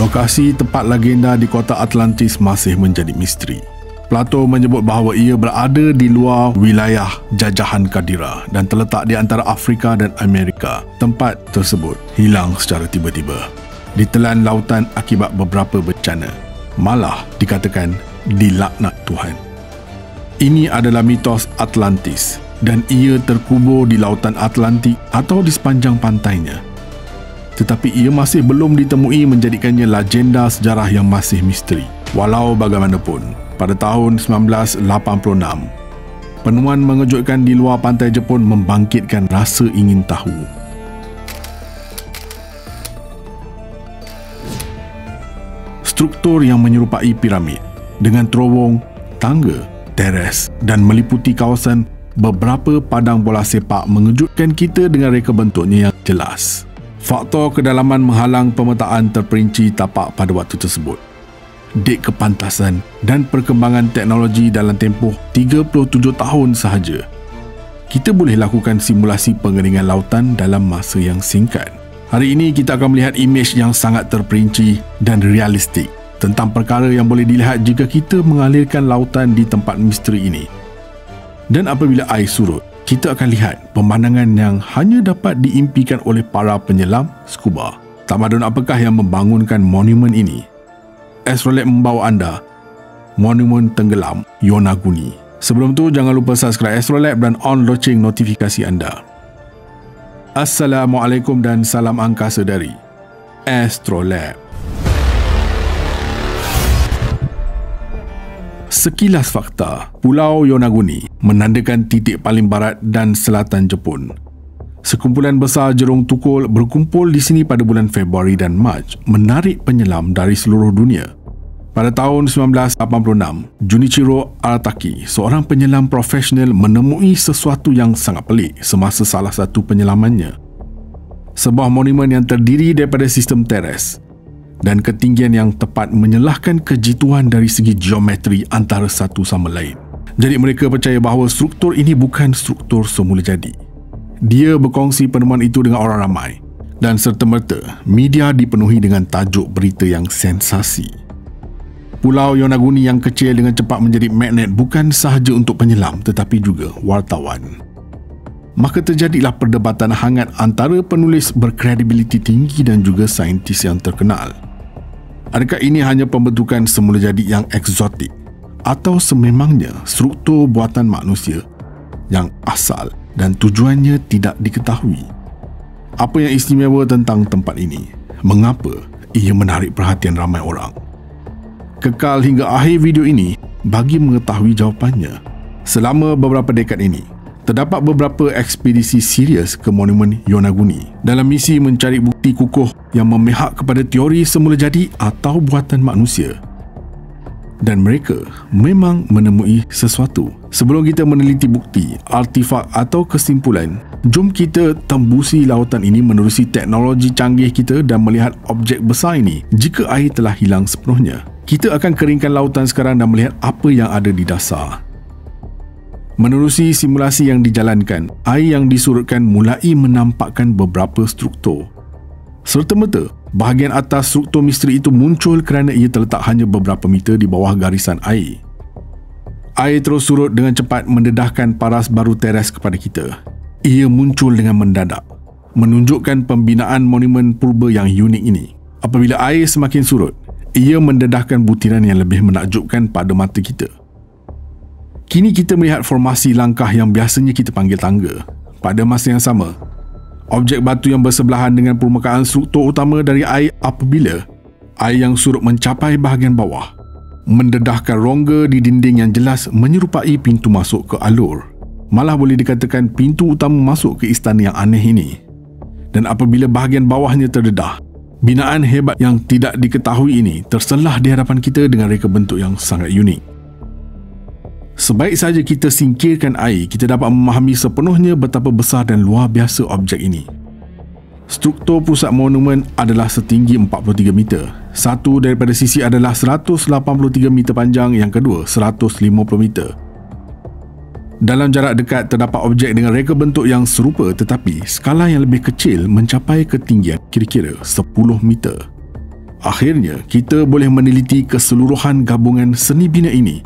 Lokasi tempat legenda di kota Atlantis masih menjadi misteri. Plato menyebut bahawa ia berada di luar wilayah jajahan Kadira dan terletak di antara Afrika dan Amerika. Tempat tersebut hilang secara tiba-tiba, ditelan lautan akibat beberapa bencana. Malah dikatakan dilaknat Tuhan. Ini adalah mitos Atlantis dan ia terkubur di lautan Atlantik atau di sepanjang pantainya. Tetapi ia masih belum ditemui, menjadikannya legenda sejarah yang masih misteri. Walau bagaimanapun, pada tahun 1986, penemuan mengejutkan di luar pantai Jepun membangkitkan rasa ingin tahu. Struktur yang menyerupai piramid dengan terowong, tangga, teres dan meliputi kawasan beberapa padang bola sepak mengejutkan kita dengan reka bentuknya yang jelas. Faktor kedalaman menghalang pemetaan terperinci tapak pada waktu tersebut. Dek kepantasan dan perkembangan teknologi dalam tempoh 37 tahun sahaja. Kita boleh lakukan simulasi pengeringan lautan dalam masa yang singkat. Hari ini kita akan melihat imej yang sangat terperinci dan realistik tentang perkara yang boleh dilihat jika kita mengalirkan lautan di tempat misteri ini. Dan apabila air surut, kita akan lihat pemandangan yang hanya dapat diimpikan oleh para penyelam scuba. Tamadun apakah yang membangunkan monumen ini? Astrolab membawa anda Monumen Tenggelam Yonaguni. Sebelum tu, jangan lupa subscribe Astrolab dan on loceng notifikasi anda. Assalamualaikum dan salam angkasa dari Astrolab. Sekilas fakta, Pulau Yonaguni menandakan titik paling barat dan selatan Jepun. Sekumpulan besar jerung tukul berkumpul di sini pada bulan Februari dan Mac, menarik penyelam dari seluruh dunia. Pada tahun 1986, Junichiro Arataki, seorang penyelam profesional, menemui sesuatu yang sangat pelik semasa salah satu penyelamannya. Sebuah monumen yang terdiri daripada sistem teres dan ketinggian yang tepat menyelahkan kejituan dari segi geometri antara satu sama lain. Jadi mereka percaya bahawa struktur ini bukan struktur semula jadi. Dia berkongsi penemuan itu dengan orang ramai dan serta-merta media dipenuhi dengan tajuk berita yang sensasi. Pulau Yonaguni yang kecil dengan cepat menjadi magnet bukan sahaja untuk penyelam tetapi juga wartawan. Maka terjadilah perdebatan hangat antara penulis berkredibiliti tinggi dan juga saintis yang terkenal. Adakah ini hanya pembentukan semula jadi yang eksotik atau sememangnya struktur buatan manusia yang asal dan tujuannya tidak diketahui? Apa yang istimewa tentang tempat ini? Mengapa ia menarik perhatian ramai orang? Kekal hingga akhir video ini bagi mengetahui jawapannya. Selama beberapa dekad ini, terdapat beberapa ekspedisi serius ke Monumen Yonaguni dalam misi mencari bukti kukuh yang memihak kepada teori semula jadi atau buatan manusia. Dan mereka memang menemui sesuatu. Sebelum kita meneliti bukti, artifak atau kesimpulan, jom kita tembusi lautan ini menerusi teknologi canggih kita dan melihat objek besar ini jika air telah hilang sepenuhnya. Kita akan keringkan lautan sekarang dan melihat apa yang ada di dasar. Menerusi simulasi yang dijalankan, air yang disurutkan mulai menampakkan beberapa struktur. Serta-merta, bahagian atas struktur misteri itu muncul kerana ia terletak hanya beberapa meter di bawah garisan air. Air terus surut dengan cepat mendedahkan paras baru teres kepada kita. Ia muncul dengan mendadak, menunjukkan pembinaan monumen purba yang unik ini. Apabila air semakin surut, ia mendedahkan butiran yang lebih menakjubkan pada mata kita. Kini kita melihat formasi langkah yang biasanya kita panggil tangga. Pada masa yang sama, objek batu yang bersebelahan dengan permukaan struktur utama dari air apabila air yang surut mencapai bahagian bawah, mendedahkan rongga di dinding yang jelas menyerupai pintu masuk ke alur. Malah boleh dikatakan pintu utama masuk ke istana yang aneh ini. Dan apabila bahagian bawahnya terdedah, binaan hebat yang tidak diketahui ini terselah di hadapan kita dengan reka bentuk yang sangat unik. Sebaik saja kita singkirkan air, kita dapat memahami sepenuhnya betapa besar dan luar biasa objek ini. Struktur pusat monumen adalah setinggi 43 meter. Satu daripada sisi adalah 183 meter panjang, yang kedua 150 meter. Dalam jarak dekat terdapat objek dengan reka bentuk yang serupa tetapi skala yang lebih kecil mencapai ketinggian kira-kira 10 meter. Akhirnya, kita boleh meneliti keseluruhan gabungan seni bina ini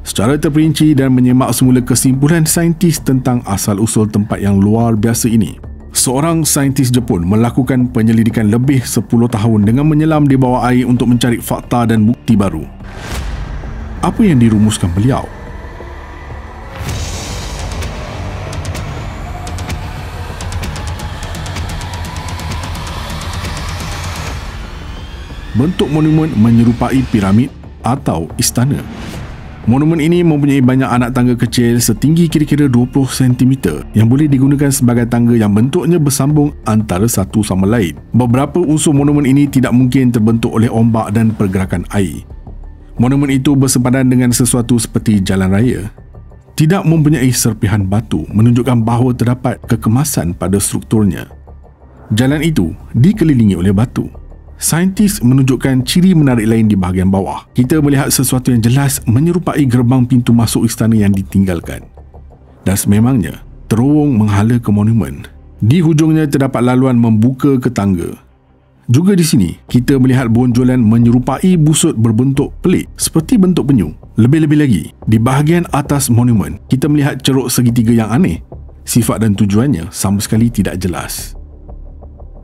secara terperinci dan menyemak semula kesimpulan saintis tentang asal-usul tempat yang luar biasa ini. Seorang saintis Jepun melakukan penyelidikan lebih 10 tahun dengan menyelam di bawah air untuk mencari fakta dan bukti baru. Apa yang dirumuskan beliau? Bentuk monumen menyerupai piramid atau istana. Monumen ini mempunyai banyak anak tangga kecil setinggi kira-kira 20 cm yang boleh digunakan sebagai tangga yang bentuknya bersambung antara satu sama lain. Beberapa unsur monumen ini tidak mungkin terbentuk oleh ombak dan pergerakan air. Monumen itu bersepadan dengan sesuatu seperti jalan raya. Tidak mempunyai serpihan batu menunjukkan bahawa terdapat kekemasan pada strukturnya. Jalan itu dikelilingi oleh batu. Saintis menunjukkan ciri menarik lain di bahagian bawah. Kita melihat sesuatu yang jelas menyerupai gerbang pintu masuk istana yang ditinggalkan. Dan sememangnya, terowong menghala ke monumen. Di hujungnya terdapat laluan membuka ke tangga. Juga di sini, kita melihat bonjolan menyerupai busut berbentuk pelik seperti bentuk penyu. Lebih-lebih lagi, di bahagian atas monumen, kita melihat ceruk segitiga yang aneh. Sifat dan tujuannya sama sekali tidak jelas.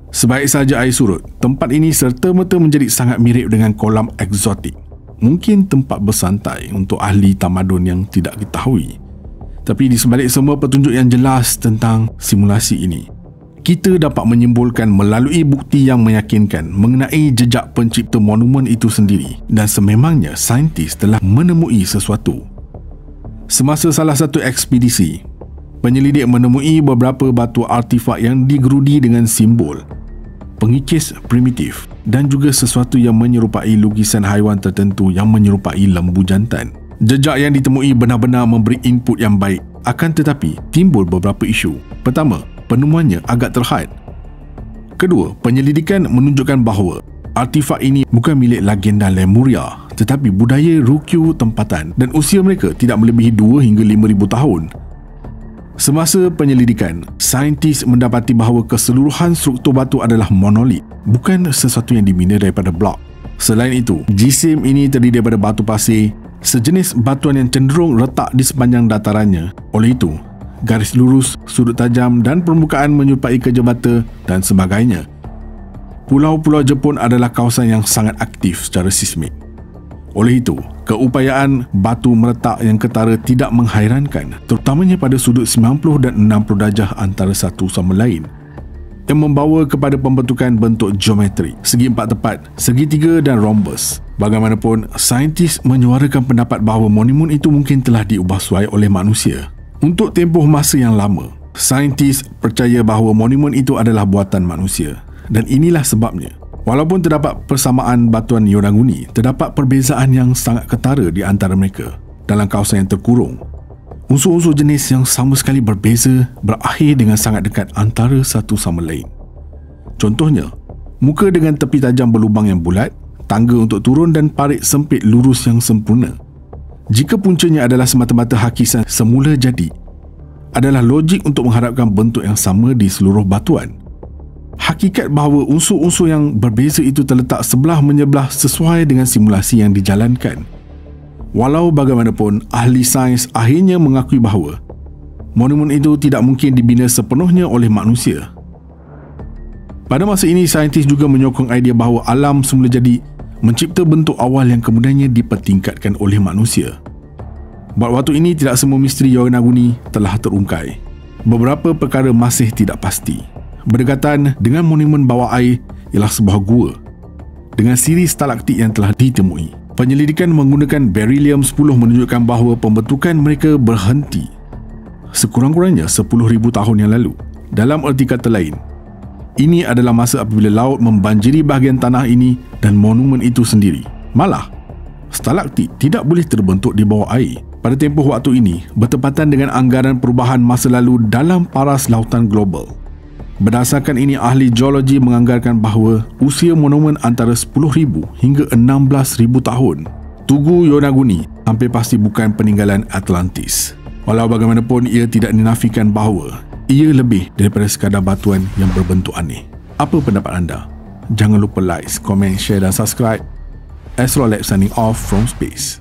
Sebaik saja air surut, tempat ini serta-merta menjadi sangat mirip dengan kolam eksotik. Mungkin tempat bersantai untuk ahli tamadun yang tidak diketahui. Tapi di sebalik semua petunjuk yang jelas tentang simulasi ini, kita dapat menyimpulkan melalui bukti yang meyakinkan mengenai jejak pencipta monumen itu sendiri dan sememangnya saintis telah menemui sesuatu. Semasa salah satu ekspedisi, penyelidik menemui beberapa batu artifak yang digerudi dengan simbol pengikis primitif dan juga sesuatu yang menyerupai lukisan haiwan tertentu yang menyerupai lembu jantan. Jejak yang ditemui benar-benar memberi input yang baik, akan tetapi timbul beberapa isu. Pertama, penemuannya agak terhad. Kedua, penyelidikan menunjukkan bahawa artifak ini bukan milik legenda Lemuria tetapi budaya Ryukyu tempatan dan usia mereka tidak melebihi 2 hingga 5,000 tahun. Semasa penyelidikan, saintis mendapati bahawa keseluruhan struktur batu adalah monolit, bukan sesuatu yang dibina daripada blok. Selain itu, jisim ini terdiri daripada batu pasir, sejenis batuan yang cenderung retak di sepanjang datarannya. Oleh itu, garis lurus, sudut tajam dan permukaan menyerupai kerja bata dan sebagainya. Pulau-pulau Jepun adalah kawasan yang sangat aktif secara sismik. Oleh itu, keupayaan batu meletak yang ketara tidak menghairankan, terutamanya pada sudut 90 dan 60 darjah antara satu sama lain, yang membawa kepada pembentukan bentuk geometri, segi empat tepat, segitiga dan rhombus. Bagaimanapun, saintis menyuarakan pendapat bahawa monumen itu mungkin telah diubah suai oleh manusia. Untuk tempoh masa yang lama, saintis percaya bahawa monumen itu adalah buatan manusia, dan inilah sebabnya. Walaupun terdapat persamaan batuan Yonaguni, terdapat perbezaan yang sangat ketara di antara mereka. Dalam kawasan yang terkurung, unsur-unsur jenis yang sama sekali berbeza berakhir dengan sangat dekat antara satu sama lain. Contohnya, muka dengan tepi tajam berlubang yang bulat, tangga untuk turun dan parit sempit lurus yang sempurna. Jika puncanya adalah semata-mata hakikat semula jadi, adalah logik untuk mengharapkan bentuk yang sama di seluruh batuan. Hakikat bahawa unsur-unsur yang berbeza itu terletak sebelah menyebelah sesuai dengan simulasi yang dijalankan. Walau bagaimanapun, ahli sains akhirnya mengakui bahawa monumen itu tidak mungkin dibina sepenuhnya oleh manusia. Pada masa ini, saintis juga menyokong idea bahawa alam semula jadi mencipta bentuk awal yang kemudiannya dipertingkatkan oleh manusia. Buat waktu ini, tidak semua misteri Yonaguni telah terungkai. Beberapa perkara masih tidak pasti. Berdekatan dengan monumen bawah air ialah sebuah gua dengan siri stalaktit yang telah ditemui. Penyelidikan menggunakan beryllium 10 menunjukkan bahawa pembentukan mereka berhenti sekurang-kurangnya 10,000 tahun yang lalu. Dalam erti kata lain, ini adalah masa apabila laut membanjiri bahagian tanah ini dan monumen itu sendiri. Malah, stalaktit tidak boleh terbentuk di bawah air. Pada tempoh waktu ini, bertepatan dengan anggaran perubahan masa lalu dalam paras lautan global. Berdasarkan ini, ahli geologi menganggarkan bahawa usia monumen antara 10,000 hingga 16,000 tahun. Tugu Yonaguni hampir pasti bukan peninggalan Atlantis. Walau bagaimanapun, ia tidak dinafikan bahawa ia lebih daripada sekadar batuan yang berbentuk aneh. Apa pendapat anda? Jangan lupa like, komen, share dan subscribe. Astrolab signing off from space.